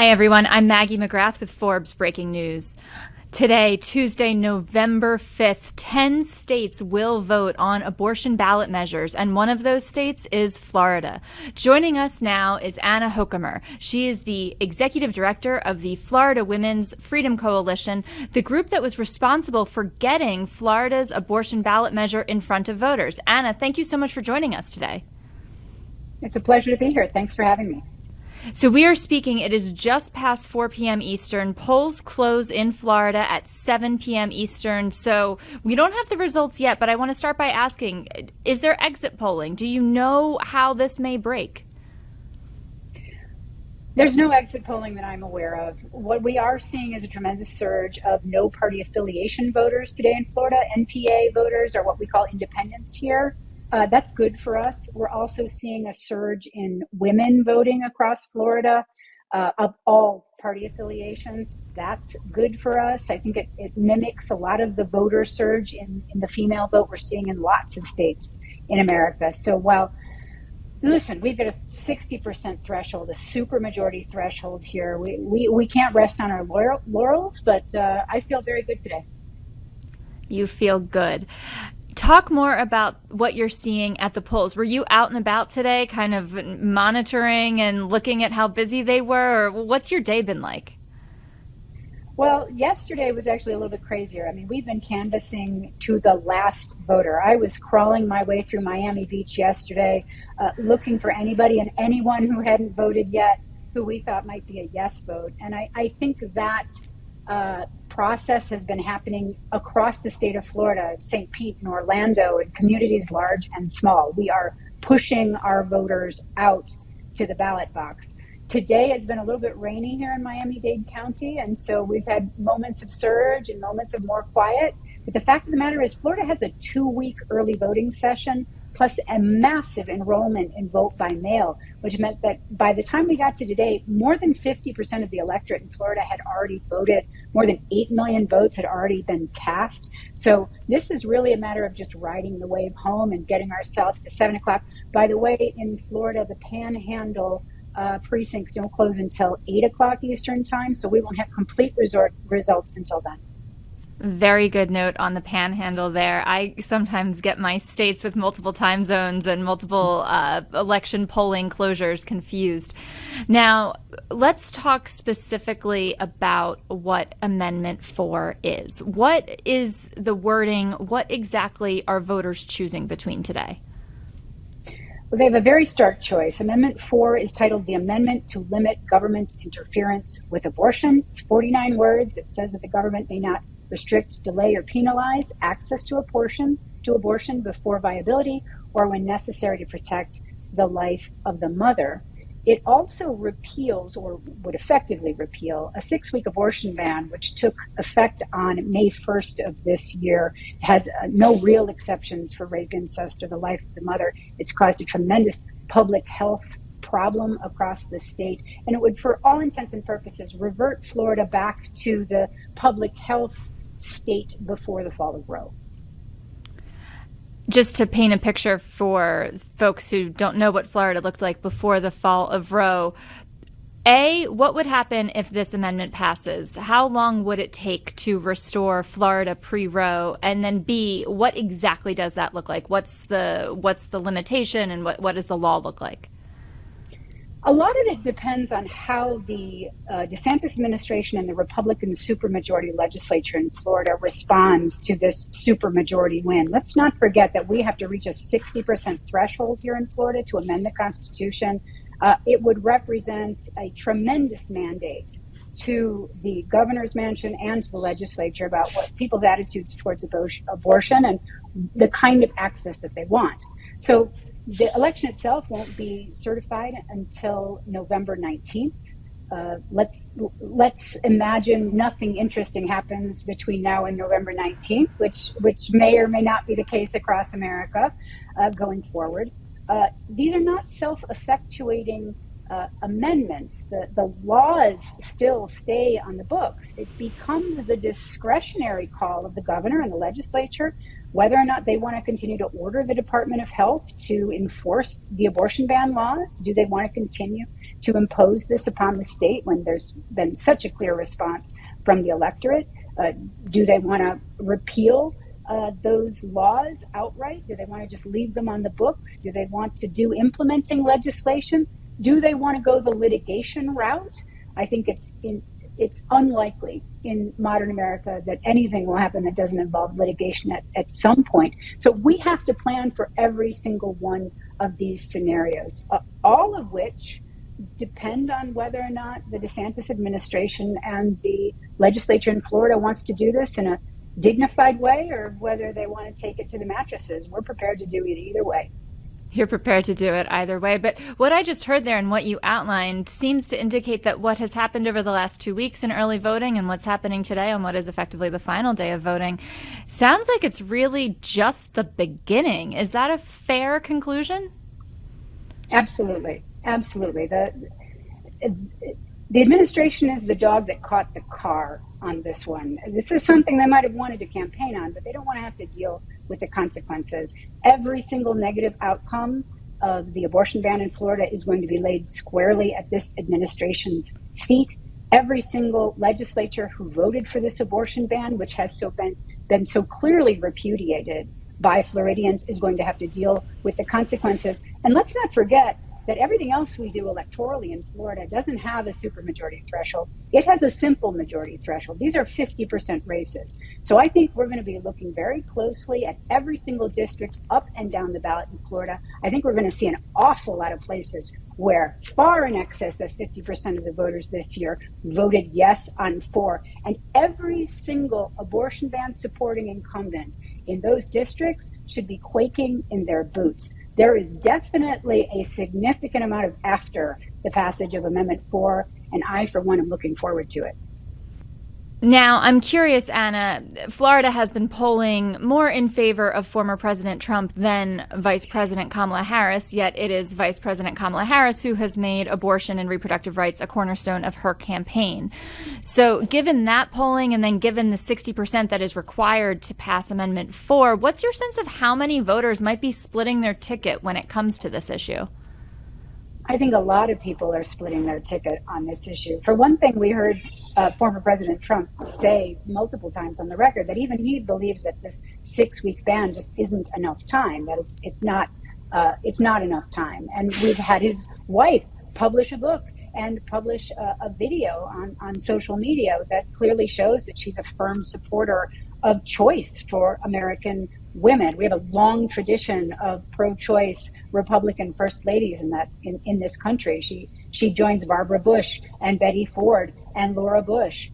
Hi, everyone. I'm Maggie McGrath with Forbes Breaking News. Today, Tuesday, November 5th, 10 states will vote on abortion ballot measures, and one of those states is Florida. Joining us now is Anna Hochkammer. She is the executive director of the Florida Women's Freedom Coalition, the group that was responsible for getting Florida's abortion ballot measure in front of voters. Anna, thank you so much for joining us today. It's a pleasure to be here. Thanks for having me. So we are speaking, it is just past 4 p.m. Eastern. Polls close in Florida at 7 p.m. Eastern. So we don't have the results yet, but I want to start by asking, is there exit polling? Do you know how this may break? There's no exit polling that I'm aware of. What we are seeing is a tremendous surge of no party affiliation voters today in Florida. NPA voters are what we call independents here. That's good for us. We're also seeing a surge in women voting across Florida of all party affiliations. That's good for us. I think it mimics a lot of the voter surge in the female vote we're seeing in lots of states in America. So listen, we've got a 60% threshold, a supermajority threshold here. We can't rest on our laurels, but I feel very good today. You feel good. Talk more about what you're seeing at the polls. Were you out and about today, kind of monitoring and looking at how busy they were, or what's your day been like? Well, yesterday was actually a little bit crazier. I mean, we've been canvassing to the last voter. I was crawling my way through Miami Beach yesterday, looking for anybody and anyone who hadn't voted yet, who we thought might be a yes vote. And I think that process has been happening across the state of Florida, St. Pete and Orlando, and communities large and small. We are pushing our voters out to the ballot box. Today has been a little bit rainy here in Miami-Dade County, and so we've had moments of surge and moments of more quiet. But the fact of the matter is Florida has a 2-week early voting session, plus a massive enrollment in vote by mail, which meant that by the time we got to today, more than 50% of the electorate in Florida had already voted. More than 8 million votes had already been cast. So this is really a matter of just riding the wave home and getting ourselves to 7 o'clock. By the way, in Florida, the Panhandle precincts don't close until 8 o'clock Eastern time, so we won't have complete results until then. Very good note on the Panhandle there. I sometimes get my states with multiple time zones and multiple election polling closures confused. Now, let's talk specifically about what Amendment 4 is. What is the wording? What exactly are voters choosing between today? Well, they have a very stark choice. Amendment 4 is titled The Amendment to Limit Government Interference with Abortion. It's 49 words. It says that the government may not restrict, delay, or penalize access to abortion before viability or when necessary to protect the life of the mother. It also repeals, or would effectively repeal, a 6-week abortion ban, which took effect on May 1st of this year. It has no real exceptions for rape, incest, or the life of the mother. It's caused a tremendous public health problem across the state, and it would, for all intents and purposes, revert Florida back to the public health state before the fall of Roe. Just to paint a picture for folks who don't know what Florida looked like before the fall of Roe, A, what would happen if this amendment passes? How long would it take to restore Florida pre-Roe? And then B, what exactly does that look like? What's the limitation, and what does the law look like? A lot of it depends on how the DeSantis administration and the Republican supermajority legislature in Florida responds to this supermajority win. Let's not forget that we have to reach a 60% threshold here in Florida to amend the Constitution. It would represent a tremendous mandate to the governor's mansion and to the legislature about what people's attitudes towards abortion and the kind of access that they want. So the election itself won't be certified until November 19th. Let's imagine nothing interesting happens between now and November 19th, which may or may not be the case across America going forward. These are not self-effectuating amendments, the laws still stay on the books. It becomes the discretionary call of the governor and the legislature whether or not they want to continue to order the Department of Health to enforce the abortion ban laws. Do they want to continue to impose this upon the state when there's been such a clear response from the electorate? Do they want to repeal those laws outright? Do they want to just leave them on the books? Do they want to do implementing legislation? Do they want to go the litigation route? I think it's unlikely in modern America that anything will happen that doesn't involve litigation at some point. So we have to plan for every single one of these scenarios, all of which depend on whether or not the DeSantis administration and the legislature in Florida wants to do this in a dignified way or whether they want to take it to the mattresses. We're prepared to do it either way. You're prepared to do it either way. But what I just heard there and what you outlined seems to indicate that what has happened over the last 2 weeks in early voting and what's happening today on what is effectively the final day of voting sounds like it's really just the beginning. Is that a fair conclusion? Absolutely. Absolutely. The administration is the dog that caught the car on this one. This is something they might have wanted to campaign on, but they don't want to have to deal with the consequences. Every single negative outcome of the abortion ban in Florida is going to be laid squarely at this administration's feet. Every single legislature who voted for this abortion ban, which has been so clearly repudiated by Floridians, is going to have to deal with the consequences. And let's not forget that everything else we do electorally in Florida doesn't have a supermajority threshold. It has a simple majority threshold. These are 50% races. So I think we're going to be looking very closely at every single district up and down the ballot in Florida. I think we're going to see an awful lot of places where far in excess of 50% of the voters this year voted yes on 4. And every single abortion ban supporting incumbent in those districts should be quaking in their boots. There is definitely a significant amount of after the passage of Amendment 4, and I, for one, am looking forward to it. Now, I'm curious, Anna, Florida has been polling more in favor of former President Trump than Vice President Kamala Harris, yet it is Vice President Kamala Harris who has made abortion and reproductive rights a cornerstone of her campaign. So given that polling and then given the 60% that is required to pass Amendment 4, what's your sense of how many voters might be splitting their ticket when it comes to this issue? I think a lot of people are splitting their ticket on this issue. For one thing, we heard former President Trump say multiple times on the record that even he believes that this 6-week ban just isn't enough time, that it's not enough time. And we've had his wife publish a book and publish a video on social media that clearly shows that she's a firm supporter of choice for American women. We have a long tradition of pro-choice Republican first ladies in this country. She joins Barbara Bush and Betty Ford and Laura Bush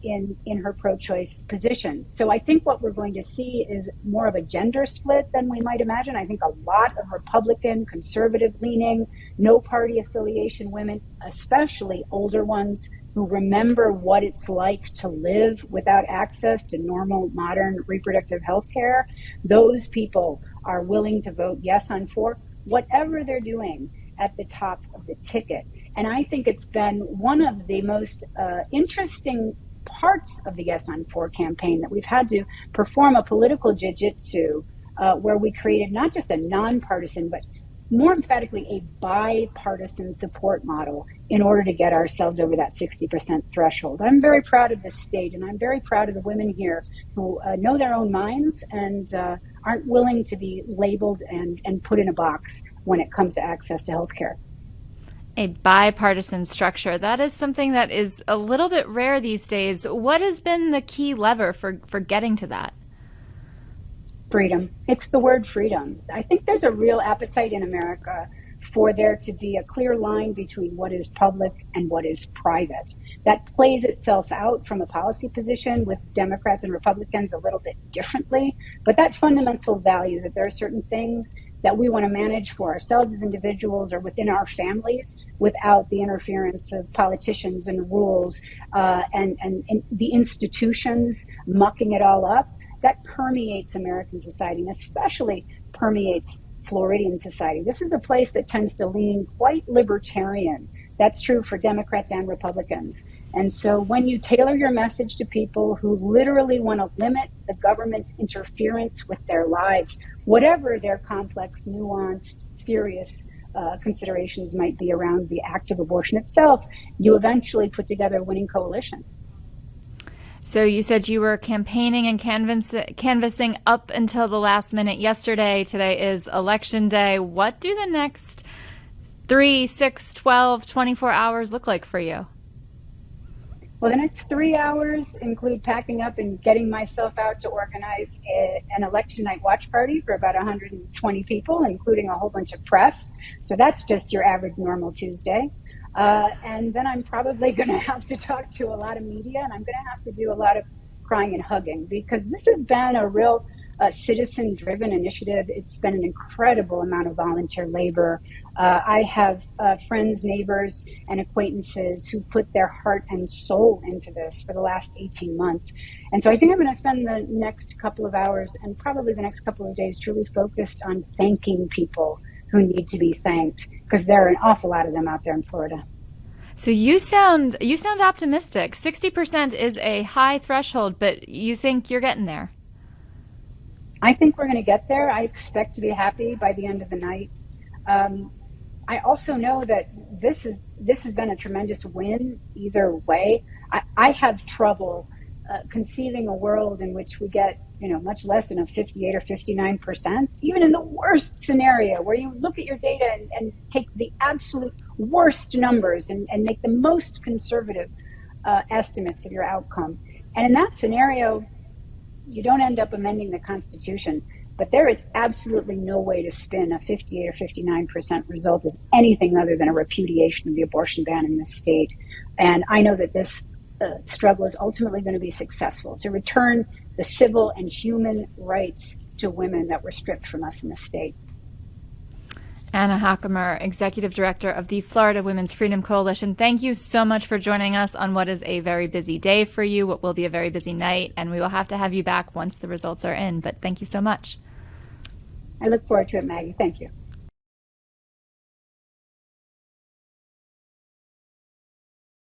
in her pro-choice position. So I think what we're going to see is more of a gender split than we might imagine. I think a lot of Republican, conservative-leaning, no-party affiliation women, especially older ones, who remember what it's like to live without access to normal, modern reproductive health care, those people are willing to vote yes on 4, whatever they're doing at the top of the ticket. And I think it's been one of the most interesting parts of the Yes on 4 campaign that we've had to perform a political jiu-jitsu where we created not just a nonpartisan, but more emphatically a bipartisan support model in order to get ourselves over that 60% threshold. I'm very proud of this state, and I'm very proud of the women here who know their own minds and aren't willing to be labeled and put in a box when it comes to access to health care. A bipartisan structure. That is something that is a little bit rare these days. What has been the key lever for getting to that? Freedom. It's the word freedom. I think there's a real appetite in America for there to be a clear line between what is public and what is private. That plays itself out from a policy position with Democrats and Republicans a little bit differently, but that fundamental value that there are certain things that we want to manage for ourselves as individuals or within our families without the interference of politicians and rules and the institutions mucking it all up, that permeates American society and especially permeates Floridian society. This is a place that tends to lean quite libertarian. That's true for Democrats and Republicans. And so when you tailor your message to people who literally want to limit the government's interference with their lives, whatever their complex, nuanced, serious considerations might be around the act of abortion itself, you eventually put together a winning coalition. So you said you were campaigning and canvassing up until the last minute yesterday. Today is election day. What do the next 3, 6, 12, 24 hours look like for you? Well, the next 3 hours include packing up and getting myself out to organize an election night watch party for about 120 people, including a whole bunch of press. So that's just your average normal Tuesday. And then I'm probably going to have to talk to a lot of media, and I'm going to have to do a lot of crying and hugging, because this has been a real citizen-driven initiative. It's been an incredible amount of volunteer labor. I have friends, neighbors, and acquaintances who put their heart and soul into this for the last 18 months. And so I think I'm going to spend the next couple of hours and probably the next couple of days truly focused on thanking people who need to be thanked, because there are an awful lot of them out there in Florida. So you sound optimistic. 60% is a high threshold, but you think you're getting there? I think we're going to get there. I expect to be happy by the end of the night. I also know that this has been a tremendous win either way. I have trouble conceiving a world in which we get much less than a 58 or 59%, even in the worst scenario, where you look at your data and take the absolute worst numbers and make the most conservative estimates of your outcome. And in that scenario, you don't end up amending the Constitution. But there is absolutely no way to spin a 58 or 59% result as anything other than a repudiation of the abortion ban in this state. And I know that this struggle is ultimately going to be successful to return the civil and human rights to women that were stripped from us in this state. Anna Hochkammer, Executive Director of the Florida Women's Freedom Coalition, thank you so much for joining us on what is a very busy day for you, what will be a very busy night, and we will have to have you back once the results are in. But thank you so much. I look forward to it, Maggie. Thank you.